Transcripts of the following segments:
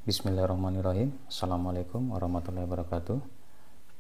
Bismillahirrahmanirrahim. Assalamualaikum warahmatullahi wabarakatuh.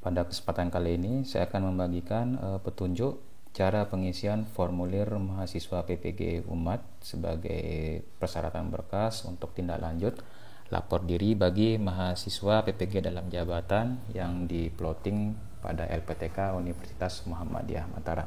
Pada kesempatan kali ini saya akan membagikan petunjuk cara pengisian formulir mahasiswa PPG Umat sebagai persyaratan berkas untuk tindak lanjut lapor diri bagi mahasiswa PPG dalam jabatan yang di-plotting pada LPTK Universitas Muhammadiyah Mataram.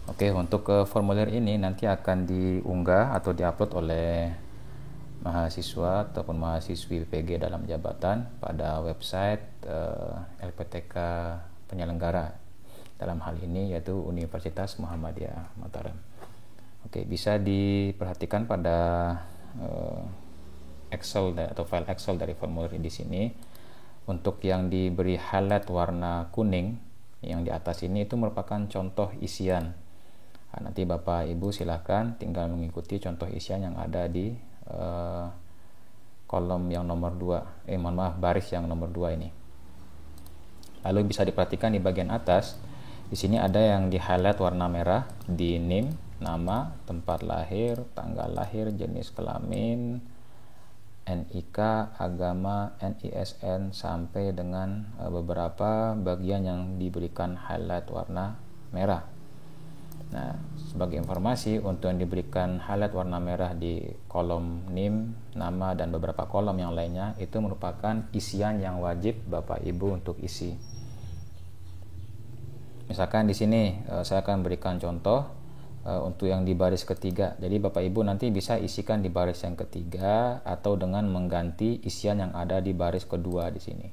Oke, untuk formulir ini nanti akan diunggah atau diupload oleh mahasiswa ataupun mahasiswi PPG dalam jabatan pada website LPTK penyelenggara, dalam hal ini yaitu Universitas Muhammadiyah Mataram. Oke, bisa diperhatikan pada Excel atau file Excel dari formulir di sini. Untuk yang diberi highlight warna kuning yang di atas ini itu merupakan contoh isian. Nah, nanti Bapak Ibu silahkan tinggal mengikuti contoh isian yang ada di kolom yang nomor 2, baris yang nomor 2 ini. Lalu bisa diperhatikan di bagian atas, di sini ada yang di highlight warna merah di NIM, nama, tempat lahir, tanggal lahir, jenis kelamin, NIK, agama, NISN, sampai dengan beberapa bagian yang diberikan highlight warna merah. Nah, sebagai informasi, untuk yang diberikan highlight warna merah di kolom NIM, nama, dan beberapa kolom yang lainnya, itu merupakan isian yang wajib Bapak Ibu untuk isi. Misalkan di sini saya akan berikan contoh untuk yang di baris ketiga. Jadi Bapak Ibu nanti bisa isikan di baris yang ketiga atau dengan mengganti isian yang ada di baris kedua di sini.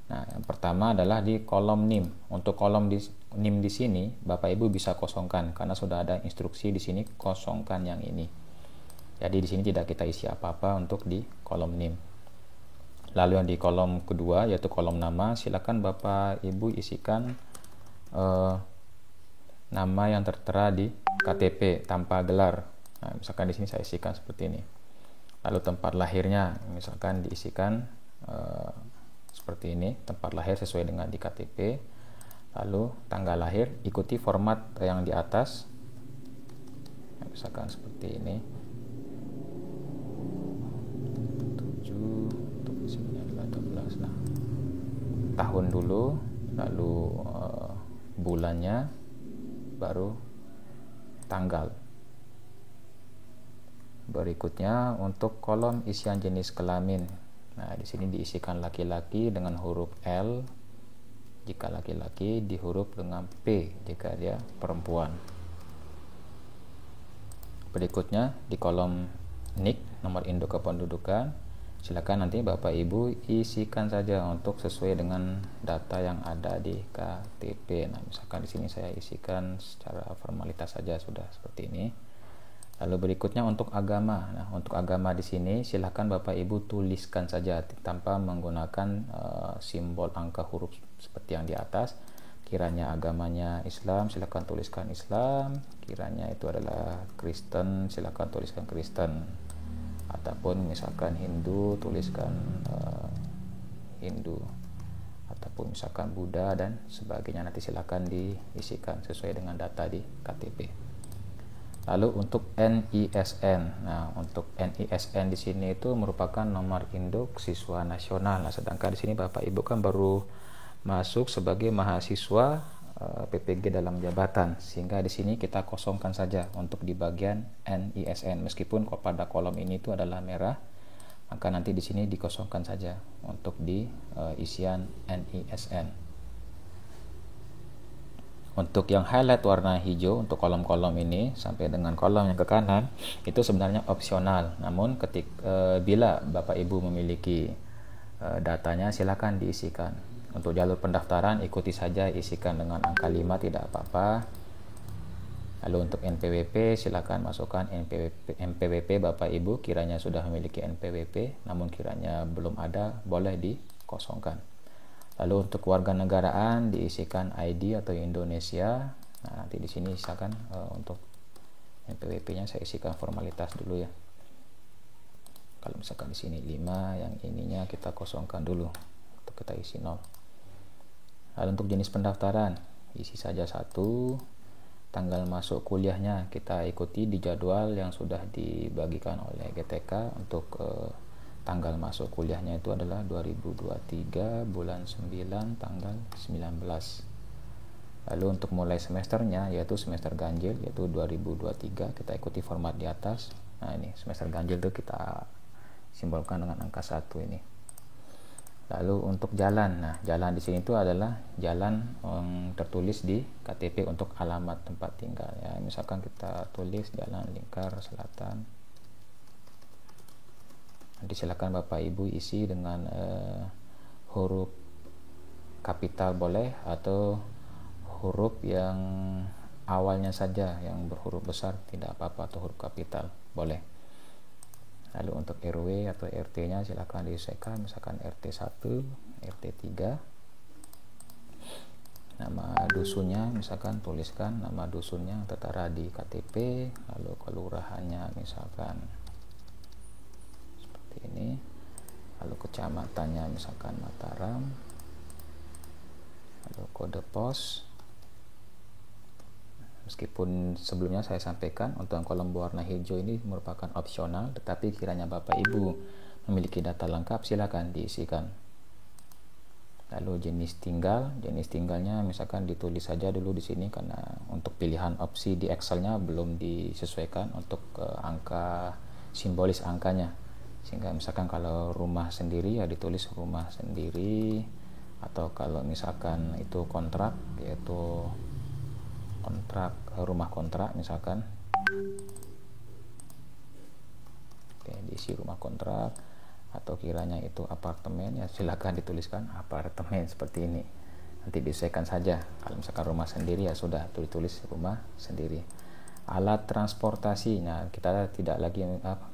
Nah, yang pertama adalah di kolom NIM. Untuk kolom NIM di sini, Bapak Ibu bisa kosongkan karena sudah ada instruksi di sini kosongkan yang ini. Jadi di sini tidak kita isi apa-apa untuk di kolom NIM. Lalu yang di kolom kedua yaitu kolom nama, silakan Bapak Ibu isikan nama yang tertera di KTP tanpa gelar. Nah, misalkan di sini saya isikan seperti ini. Lalu tempat lahirnya misalkan diisikan seperti ini, tempat lahir sesuai dengan di KTP. Lalu tanggal lahir ikuti format yang di atas, misalkan seperti ini 7, untuk di sini adalah 12. Nah, tahun dulu, lalu bulannya, baru tanggal. Berikutnya untuk kolom isian jenis kelamin. Nah, di sini diisikan laki-laki dengan huruf L jika laki-laki, di huruf dengan P jika dia perempuan. Berikutnya di kolom NIK, nomor induk kependudukan, silakan nanti Bapak Ibu isikan saja untuk sesuai dengan data yang ada di KTP. Nah, misalkan di sini saya isikan secara formalitas saja sudah seperti ini. Lalu berikutnya untuk agama. Nah, untuk agama di sini silakan Bapak Ibu tuliskan saja tanpa menggunakan simbol angka huruf seperti yang di atas. Kiranya agamanya Islam, silakan tuliskan Islam. Kiranya itu adalah Kristen, silakan tuliskan Kristen. Ataupun misalkan Hindu, tuliskan Hindu. Ataupun misalkan Buddha dan sebagainya, nanti silakan diisikan sesuai dengan data di KTP. Lalu untuk NISN. Nah, untuk NISN di sini itu merupakan nomor induk siswa nasional. Nah, sedangkan di sini Bapak Ibu kan baru masuk sebagai mahasiswa PPG dalam jabatan, sehingga di sini kita kosongkan saja untuk di bagian NISN. Meskipun pada kolom ini itu adalah merah, maka nanti di sini dikosongkan saja untuk di isian NISN. Untuk yang highlight warna hijau untuk kolom-kolom ini sampai dengan kolom yang ke kanan itu sebenarnya opsional. Namun bila Bapak Ibu memiliki datanya, silakan diisikan. Untuk jalur pendaftaran ikuti saja, isikan dengan angka 5 tidak apa-apa. Lalu untuk NPWP silakan masukkan NPWP Bapak Ibu kiranya sudah memiliki NPWP, namun kiranya belum ada boleh dikosongkan. Lalu untuk kewarganegaraan diisikan ID atau Indonesia. Nah, nanti di sini misalkan untuk NPWP-nya saya isikan formalitas dulu ya. Kalau misalkan di sini 5, yang ininya kita kosongkan dulu untuk kita isi 0. Lalu untuk jenis pendaftaran isi saja 1. Tanggal masuk kuliahnya kita ikuti di jadwal yang sudah dibagikan oleh GTK untuk tanggal masuk kuliahnya itu adalah 2023 bulan 9 tanggal 19. Lalu untuk mulai semesternya yaitu semester ganjil yaitu 2023, kita ikuti format di atas. Nah ini semester ganjil itu kita simbolkan dengan angka 1 ini. Lalu untuk jalan, nah jalan di sini itu adalah jalan yang tertulis di KTP untuk alamat tempat tinggal ya. Misalkan kita tulis Jalan Lingkar Selatan. Nanti silakan Bapak Ibu isi dengan huruf kapital boleh, atau huruf yang awalnya saja yang berhuruf besar tidak apa-apa, atau huruf kapital boleh. Lalu untuk RW atau RT-nya silakan disesuaikan, misalkan RT 1, RT 3. Nama dusunnya misalkan tuliskan nama dusunnya tertera di KTP, lalu kelurahannya misalkan seperti ini. Lalu kecamatannya misalkan Mataram. Lalu kode pos. Meskipun sebelumnya saya sampaikan untuk kolom berwarna hijau ini merupakan opsional, tetapi kiranya Bapak Ibu memiliki data lengkap silakan diisikan. Lalu jenis tinggalnya misalkan ditulis saja dulu di sini, karena untuk pilihan opsi di Excel-nya belum disesuaikan untuk angka simbolis angkanya. Sehingga misalkan kalau rumah sendiri ya ditulis rumah sendiri, atau kalau misalkan itu kontrak yaitu kontrak rumah kontrak misalkan. Oke, diisi rumah kontrak. Atau kiranya itu apartemen ya silakan dituliskan apartemen seperti ini. Nanti disesuaikan saja. Kalau misalkan rumah sendiri ya sudah ditulis rumah sendiri. Alat transportasi, nah kita tidak lagi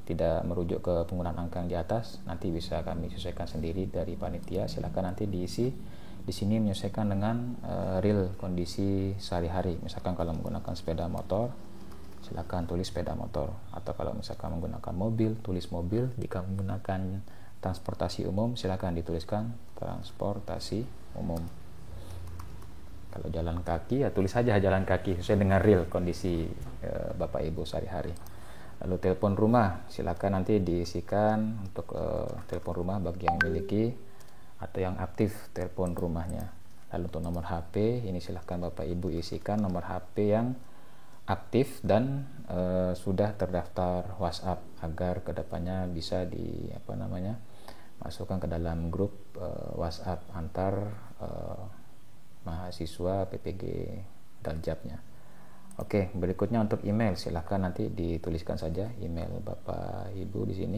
tidak merujuk ke penggunaan angka yang di atas, nanti bisa kami sesuaikan sendiri dari panitia. Silakan nanti diisi di sini menyesuaikan dengan real kondisi sehari-hari. Misalkan kalau menggunakan sepeda motor, silakan tulis sepeda motor, atau kalau misalkan menggunakan mobil, tulis mobil. Jika menggunakan transportasi umum, silakan dituliskan transportasi umum. Kalau jalan kaki ya tulis saja jalan kaki sesuai dengan real kondisi Bapak Ibu sehari-hari. Lalu telepon rumah, silakan nanti diisikan untuk telepon rumah bagi yang memiliki atau yang aktif telepon rumahnya. Lalu untuk nomor HP ini silahkan Bapak Ibu isikan nomor HP yang aktif dan sudah terdaftar WhatsApp, agar kedepannya bisa masukkan ke dalam grup WhatsApp antar mahasiswa PPG Daljabnya. Oke, berikutnya untuk email silahkan nanti dituliskan saja email Bapak Ibu di sini.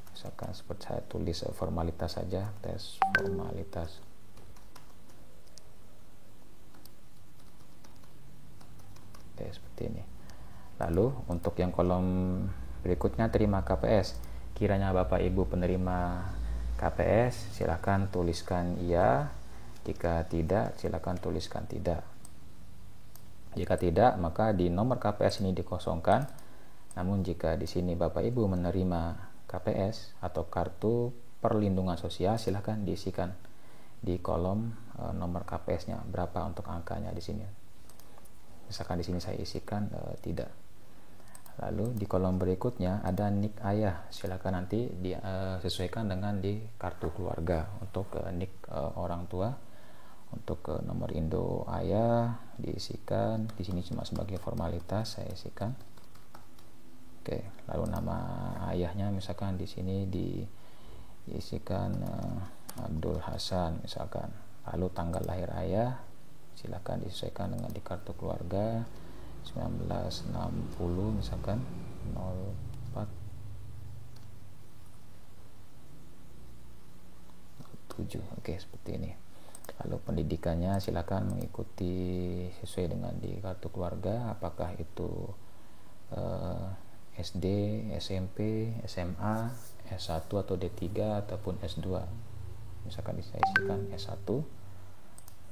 Misalkan seperti saya tulis formalitas saja, tes formalitas. Oke, seperti ini. Lalu untuk yang kolom berikutnya terima KPS. Kiranya Bapak Ibu penerima KPS, silakan tuliskan iya. Jika tidak, silakan tuliskan tidak. Jika tidak, maka di nomor KPS ini dikosongkan. Namun jika di sini Bapak Ibu menerima KPS atau kartu perlindungan sosial, silahkan diisikan di kolom nomor KPS-nya berapa untuk angkanya di sini. Misalkan di sini saya isikan tidak. Lalu di kolom berikutnya ada nik ayah, silahkan nanti disesuaikan dengan di kartu keluarga. Untuk nik orang tua, untuk nomor Indo ayah diisikan di sini cuma sebagai formalitas saya isikan. Oke, lalu nama ayahnya misalkan di sini diisikan Abdul Hasan misalkan. Lalu tanggal lahir ayah silakan disesuaikan dengan di kartu keluarga 1960 misalkan 04 07. Oke, seperti ini. Lalu pendidikannya silakan mengikuti sesuai dengan di kartu keluarga, apakah itu SD, SMP, SMA, S1 atau D3 ataupun S2. Misalkan saya isikan S1.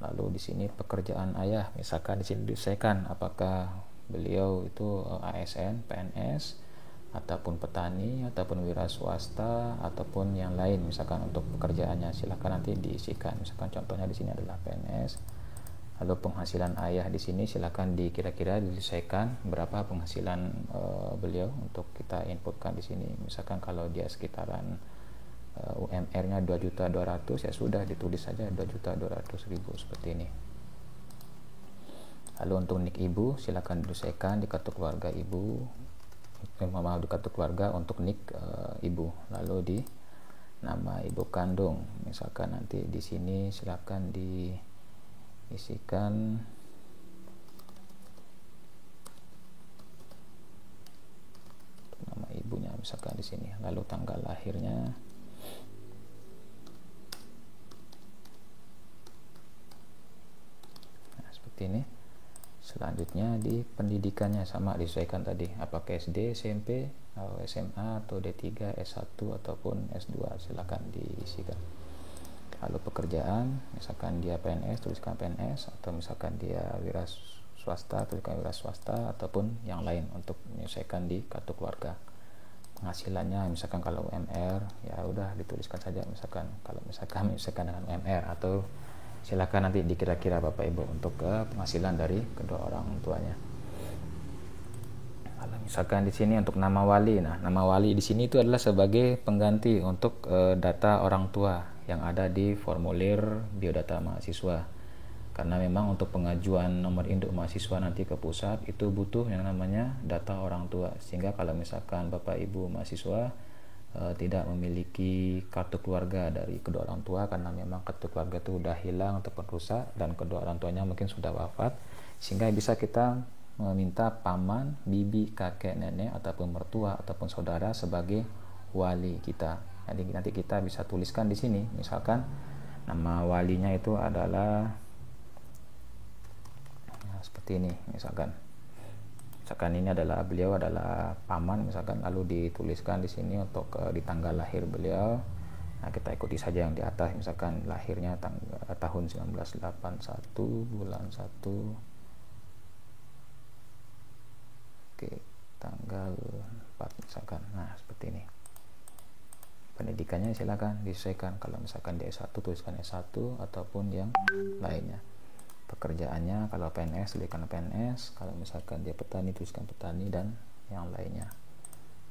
Lalu di sini pekerjaan ayah, misalkan di sini disesuaikan apakah beliau itu ASN, PNS, ataupun petani, ataupun wira swasta, ataupun yang lain. Misalkan untuk pekerjaannya silakan nanti diisikan. Misalkan contohnya di sini adalah PNS. Lalu penghasilan ayah di sini silakan kira-kira disesuaikan berapa penghasilan beliau untuk kita inputkan di sini. Misalkan kalau dia sekitaran UMR-nya 2.200.000, ya sudah ditulis saja 2.200.000 seperti ini. Lalu untuk nik ibu silakan disesuaikan di kartu keluarga ibu, di kartu keluarga untuk nik ibu. Lalu di nama ibu kandung, misalkan nanti di sini silakan diisikan nama ibunya misalkan di sini. Lalu tanggal lahirnya, nah seperti ini. Selanjutnya di pendidikannya sama disesuaikan tadi, apakah SD, SMP, atau SMA, atau D3, S1, ataupun S2, silakan diisikan. Lalu pekerjaan, misalkan dia PNS, tuliskan PNS, atau misalkan dia wira swasta, tuliskan wira swasta, ataupun yang lain untuk menyesuaikan di kartu keluarga. Penghasilannya, misalkan kalau UMR, ya udah dituliskan saja, misalkan kalau misalkan menyesuaikan dengan UMR, atau silakan nanti dikira-kira Bapak Ibu untuk penghasilan dari kedua orang tuanya. Kalau misalkan di sini untuk nama wali, nah nama wali di sini itu adalah sebagai pengganti untuk data orang tua yang ada di formulir biodata mahasiswa. Karena memang untuk pengajuan nomor induk mahasiswa nanti ke pusat itu butuh yang namanya data orang tua. Sehingga kalau misalkan Bapak Ibu mahasiswa tidak memiliki kartu keluarga dari kedua orang tua, karena memang kartu keluarga itu sudah hilang ataupun rusak dan kedua orang tuanya mungkin sudah wafat, sehingga bisa kita meminta paman, bibi, kakek, nenek ataupun mertua ataupun saudara sebagai wali kita. Jadi nanti kita bisa tuliskan di sini, misalkan nama walinya itu adalah seperti ini, misalkan ini adalah beliau adalah paman misalkan, lalu dituliskan di sini untuk di tanggal lahir beliau. Nah kita ikuti saja yang di atas, misalkan lahirnya tahun 1981 bulan 1, oke, tanggal 4 misalkan. Nah seperti ini. Pendidikannya silakan disesuaikan, kalau misalkan di S1 tuliskan S1 ataupun yang lainnya. Pekerjaannya kalau PNS tuliskan PNS, kalau misalkan dia petani tuliskan petani, dan yang lainnya.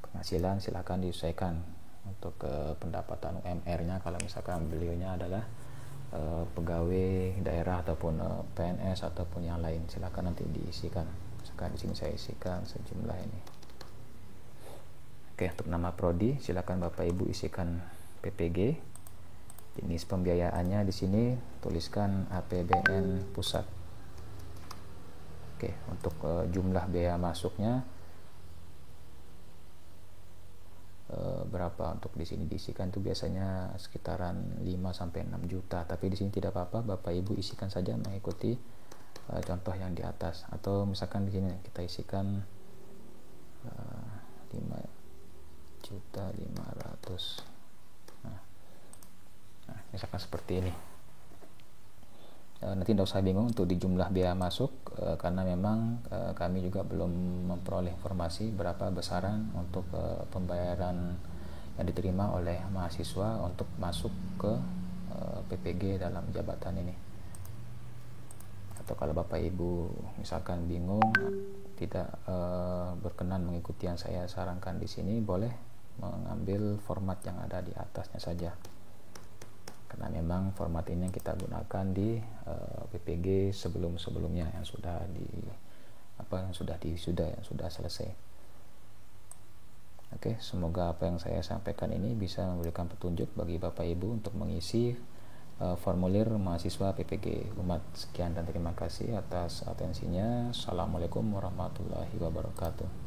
Penghasilan silakan disesuaikan untuk pendapatan UMR-nya, kalau misalkan beliaunya adalah pegawai daerah ataupun PNS ataupun yang lain, silakan nanti diisikan. Misalkan di sini saya isikan sejumlah ini. Oke, untuk nama prodi silakan Bapak Ibu isikan PPG. Jenis pembiayaannya di sini tuliskan APBN pusat. Oke, untuk jumlah biaya masuknya berapa untuk di sini diisikan itu biasanya sekitaran 5 sampai 6 juta, tapi di sini tidak apa-apa, Bapak Ibu isikan saja mengikuti contoh yang di atas, atau misalkan di sini kita isikan 5.500.000. Nah, misalkan seperti ini. Nanti tidak usah bingung untuk di jumlah biaya masuk, karena memang kami juga belum memperoleh informasi berapa besaran untuk pembayaran yang diterima oleh mahasiswa untuk masuk ke PPG dalam jabatan ini. Atau kalau Bapak Ibu misalkan bingung, tidak berkenan mengikuti yang saya sarankan di sini, boleh mengambil format yang ada di atasnya saja. Karena memang format ini yang kita gunakan di PPG sebelumnya yang sudah selesai. Oke, semoga apa yang saya sampaikan ini bisa memberikan petunjuk bagi Bapak Ibu untuk mengisi formulir mahasiswa PPG Umat. Sekian dan terima kasih atas atensinya. Assalamualaikum warahmatullahi wabarakatuh.